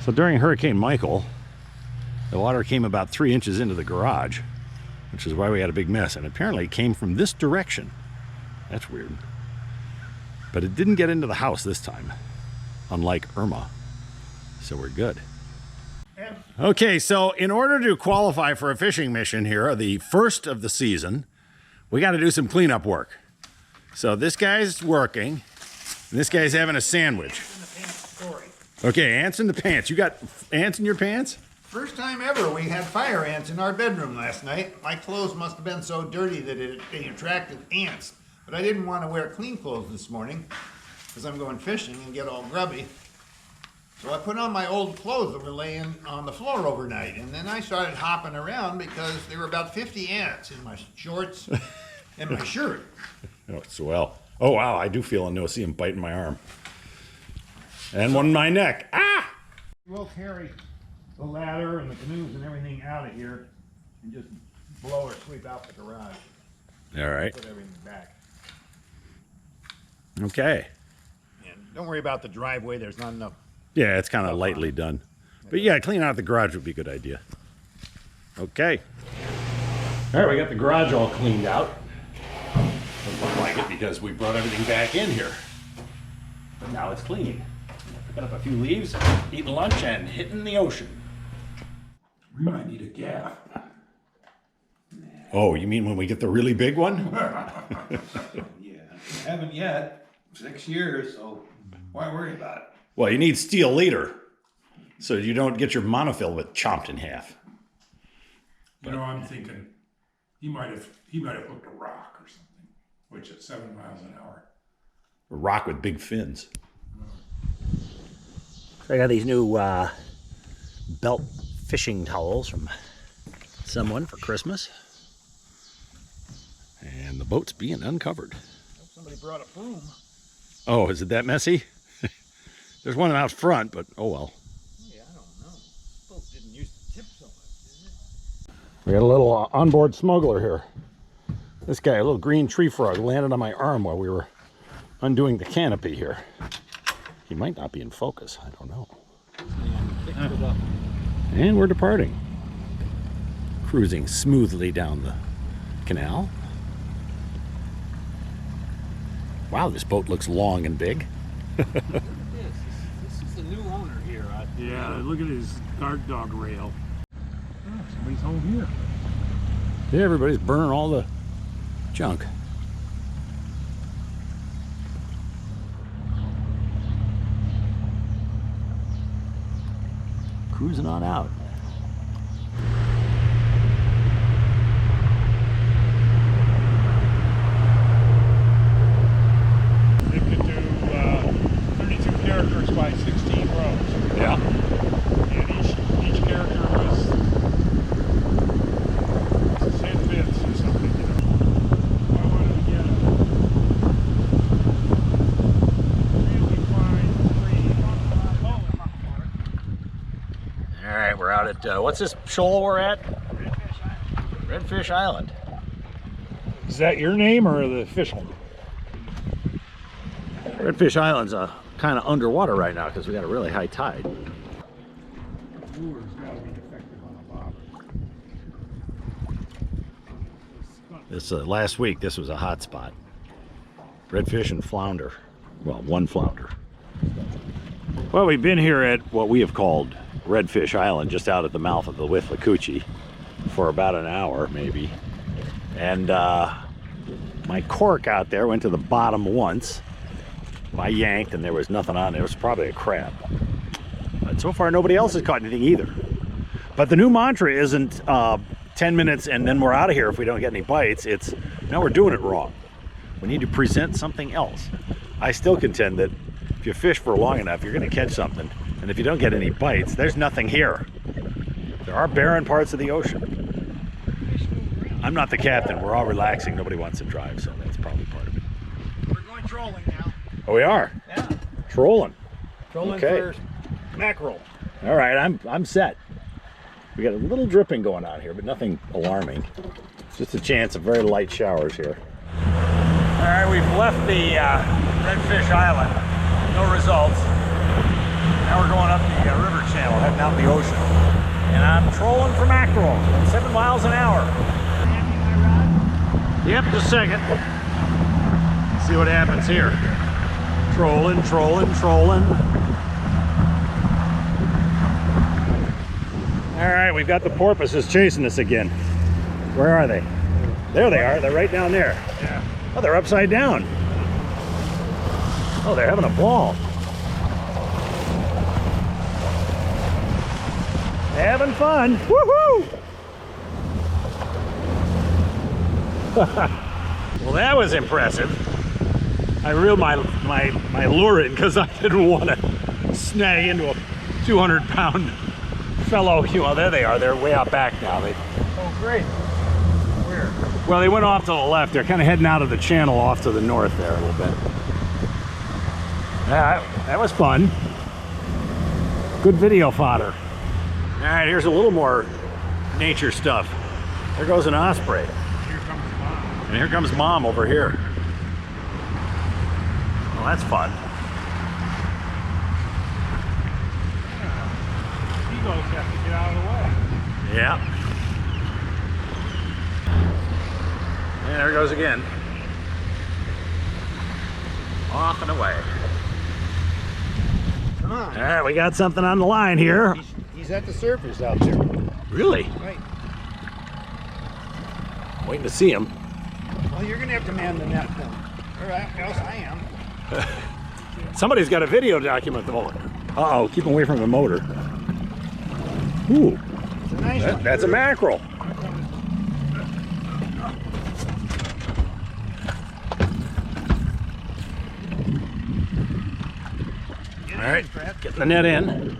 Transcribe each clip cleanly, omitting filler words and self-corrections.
So during Hurricane Michael, the water came about 3 inches into the garage, which is why we had a big mess. And apparently it came from this direction. That's weird. But it didn't get into the house this time, unlike Irma. So we're good. Okay, so in order to qualify for a fishing mission here, the first of the season, we got to do some cleanup work. So this guy's working, and this guy's having a sandwich. Okay, ants in the pants. You got ants in your pants? First time ever we had fire ants in our bedroom last night. My clothes must have been so dirty that they attracted ants. But I didn't want to wear clean clothes this morning because I'm going fishing and get all grubby. So I put on my old clothes that were laying on the floor overnight. And then I started hopping around because there were about 50 ants in my shorts and my shirt. Oh, swell. Oh, wow, I do feel a no. See him biting my arm. And one in my neck. Ah! We'll carry the ladder and the canoes and everything out of here and just blow or sweep out the garage. All right. Put everything back. Okay. And don't worry about the driveway. There's not enough. Yeah, it's kind of lightly done. But yeah, cleaning out the garage would be a good idea. Okay. All right, we got the garage all cleaned out. Doesn't look like it because we brought everything back in here. But now it's clean. Picking up a few leaves, eating lunch, and hitting the ocean. We might need a gaff. Oh, you mean when we get the really big one? Yeah, haven't yet. 6 years, so why worry about it? Well, you need steel leader, so you don't get your monofilament chomped in half. You know, I'm thinking he might have hooked a rock or something, which at 7 miles an hour. A rock with big fins. So I got these new belt fishing towels from someone for Christmas. And the boat's being uncovered. Somebody brought a broom. Oh, is it that messy? There's one out front, but oh well. Yeah, I don't know. Boat didn't used to tip so much, did it? We got a little onboard smuggler here. This guy, a little green tree frog, landed on my arm while we were undoing the canopy here. He might not be in focus, I don't know. And we're departing. Cruising smoothly down the canal. Wow, this boat looks long and big. This is the new owner here. Yeah, look at his guard dog rail. Oh, somebody's home here. Yeah, everybody's burning all the junk. Cruising on out. They could do 32 characters by 16 rows. Yeah. And each character was 10 bits or something, you know. I wanted to get a really fine tree. All right, we're out at, what's this shoal we're at? Redfish Island. Is that your name or the official? Redfish Island's kind of underwater right now because we got a really high tide. Lure's got to be defective on a bobber. This last week, this was a hot spot. Redfish and flounder. Well, one flounder. Well, we've been here at what we have called Redfish Island, just out at the mouth of the Withlacoochee, for about an hour, maybe. And my cork out there went to the bottom once. I yanked and there was nothing on it. It was probably a crab. But so far, nobody else has caught anything either. But the new mantra isn't 10 minutes and then we're out of here if we don't get any bites. It's, no, we're doing it wrong. We need to present something else. I still contend that if you fish for long enough, you're going to catch something. And if you don't get any bites, there's nothing here. There are barren parts of the ocean. I'm not the captain. We're all relaxing. Nobody wants to drive, so that's probably part of it. We're going trolling now. Oh, we are? Yeah. Trolling. Trolling Okay. for mackerel. All right, I'm set. We got a little dripping going on here, but nothing alarming. Just a chance of very light showers here. All right, we've left the Redfish Island. No results. Now we're going up the river channel, heading out in the ocean. And I'm trolling for mackerel at 7 miles an hour. Yep, just a second. See what happens here. Trolling, trolling, trolling. All right, we've got the porpoises chasing us again. Where are they? There they are. They're right down there. Yeah. Oh, they're upside down. Oh, they're having a ball. Having fun. Woohoo! Well, that was impressive. I reeled my lure in because I didn't want to snag into a 200-pound fellow. Well, there they are. They're way out back now. Oh, great. Where? Well, they went off to the left. They're kind of heading out of the channel off to the north there a little bit. Yeah, that was fun. Good video fodder. All right, here's a little more nature stuff. There goes an osprey. Here comes Mom. And here comes Mom over here. Well, that's fun. Seagulls have to get out of the way. Yeah. And there it goes again. Off and away. Come on. All right, we got something on the line here. He's at the surface out there. Really? Right. Waiting to see him. Well, you're gonna have to man the net then. Or else I am. Somebody's got a video document the moment. Uh-oh, keep away from the motor. Ooh, It's a nice one. that's a mackerel. All right, getting the net in.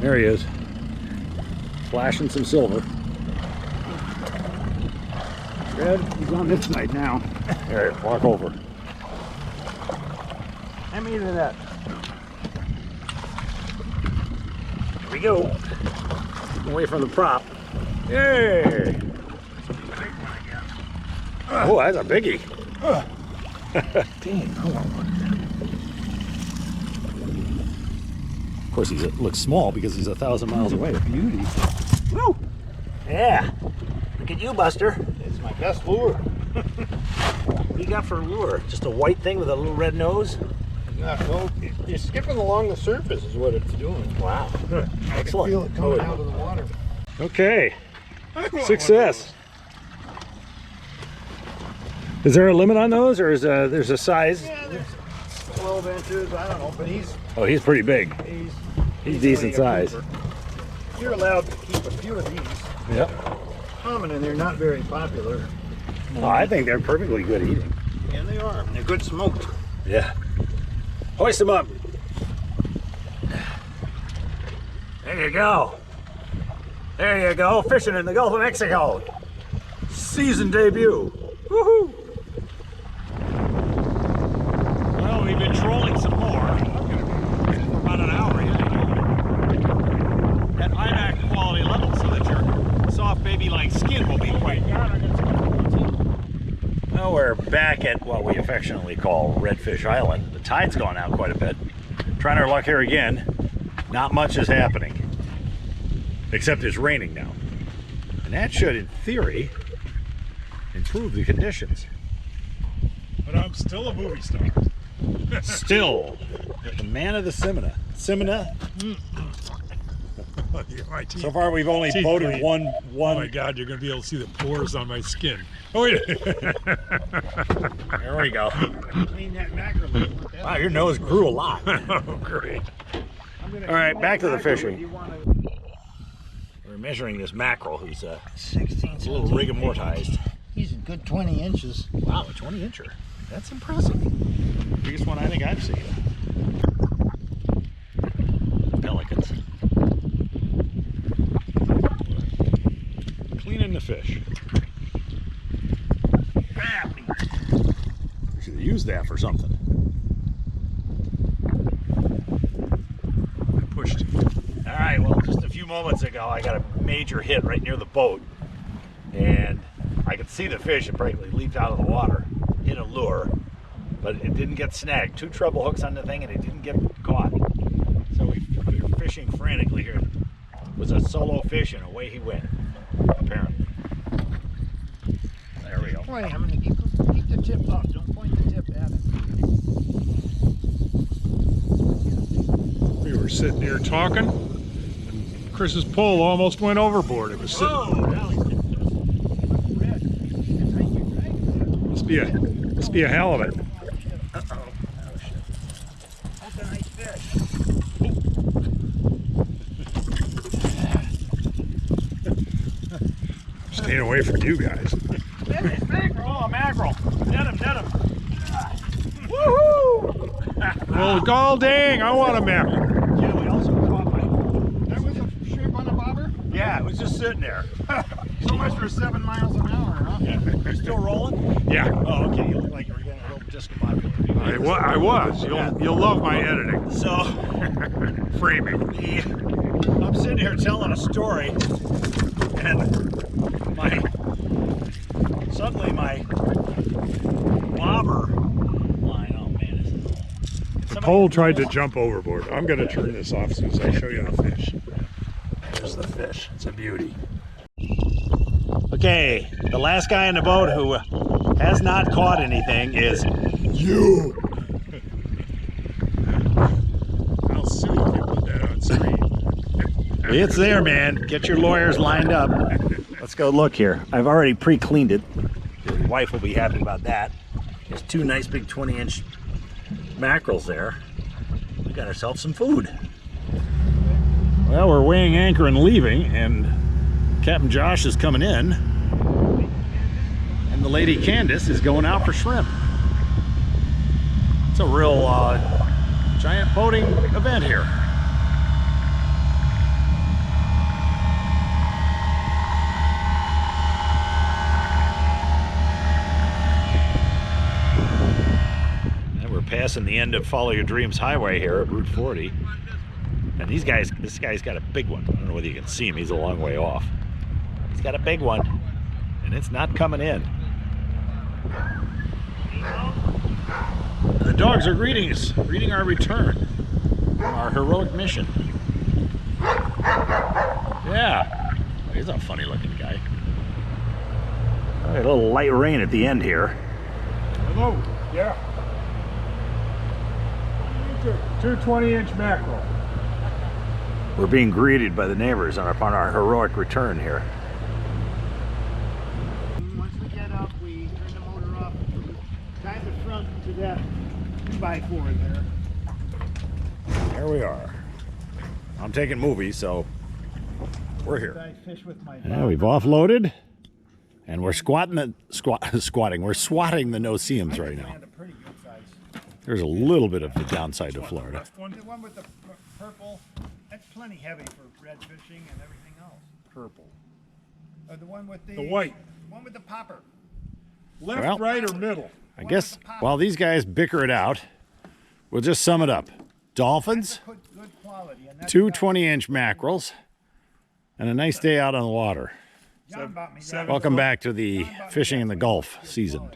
There he is, flashing some silver. Red, he's on this side now. All right, walk over. Hand me the net. Here we go. Away from the prop. Yay! Oh, that's a biggie. Dang, come on. Of course, he looks small because he's 1,000 miles away. Beauty. Woo! Yeah. Look at you, Buster. It's my best lure. What do you got for a lure? Just a white thing with a little red nose? Yeah, well, you're skipping along the surface is what it's doing. Wow. I can Excellent. feel it coming out of the water. Okay. Success. Is there a limit on those, or is there's a size? Yeah, there's 12 inches, I don't know, but he's Oh, he's pretty big. He's decent easily a size. keeper. You're allowed to keep a few of these. Yep. Common, and they're not very popular. Oh, I think they're perfectly good eating. And they are. They're good smoked. Yeah. Hoist them up. There you go. There you go. Fishing in the Gulf of Mexico. Season debut. Woohoo! Well, we've been trolling some more. For about an hour yet. At IMAX quality level so that your soft baby-like skin will be quite. Well, we're back at what we affectionately call Redfish Island. The tide's gone out quite a bit. Trying our luck here again. Not much is happening. Except it's raining now. And that should, in theory, improve the conditions. But I'm still a movie star. Still, the man of the Simina. Simina. My teeth. So far, we've only Teeth boated bleed. one. Oh my God, you're going to be able to see the pores on my skin. Oh yeah. There we go. Clean that mackerel. Wow, your nose grew a lot. Oh great. All right, back to the fishing. You want We're measuring this mackerel who's 16 a little rigamortized. He's a good 20 inches. Wow, a 20-incher. That's impressive. Biggest one I think I've seen. Pelicans. Cleaning the fish. Should have used that for something. I pushed it. All right, well, just a few moments ago, I got a major hit right near the boat, and I could see the fish. It practically leaped out of the water, hit a lure, but it didn't get snagged. 2 treble hooks on the thing and it didn't get caught. So we were fishing frantically here. It was a solo fish and away he went, apparently. There we go. Boy, I'm gonna keep the tip up. Don't point the tip at it. We were sitting here talking, and Chris's pole almost went overboard. It was sitting. Must be a halibut. Uh-oh. Oh, shit. That's a nice fish. Staying away from you guys. Mackerel! Oh, mackerel! Net him, net him! Oh, god dang! I want a mackerel. Yeah, we also caught my... That was a shrimp on a bobber? Yeah, it was just sitting there. So much for 7 miles an hour, huh? Yeah. You still rolling? Yeah, Oh, okay. You look like you were getting a little discombobulated. I was. You'll love my editing. So, Framing. I'm sitting here telling a story, and suddenly my bobber line, oh man. The pole tried to jump overboard. I'm going to turn this off as soon as I show you the fish. There's the fish. It's a beauty. Okay, the last guy in the boat who has not caught anything is you. I'll sue if you put that on screen. It's there, man. Get your lawyers lined up. Let's go look here. I've already pre-cleaned it. Your wife will be happy about that. There's 2 nice big 20-inch mackerels there. We got ourselves some food. Well, we're weighing anchor and leaving, and Captain Josh is coming in, and the lady Candace is going out for shrimp. It's a real giant boating event here. And we're passing the end of Follow Your Dreams Highway here at Route 40. And this guy's got a big one. I don't know whether you can see him. He's a long way off. He's got a big one, and it's not coming in. And the dogs are greeting us, greeting our return from our heroic mission. Yeah, he's a funny-looking guy. All right, a little light rain at the end here. Hello. Yeah. 2 20-inch mackerel. We're being greeted by the neighbors upon our heroic return here. Once we get up, we turn the motor off, tie the front to that 2x4 there. There we are. I'm taking movies, so we're here. I fish with my Yeah, we've offloaded, and we're squatting the squatting. We're swatting the no-see-ums right now. a pretty good size. There's a little bit of the downside to Florida. The one with the purple, that's plenty heavy for red fishing and everything else. Purple. The one with the white. The one with the popper. Left, Well- right, or middle? I guess while these guys bicker it out, we'll just sum it up. Dolphins, Good quality. And that's 2 20-inch mackerels, and a nice day out on the water. John bought me that. Seven. Welcome back to the fishing in the Gulf season.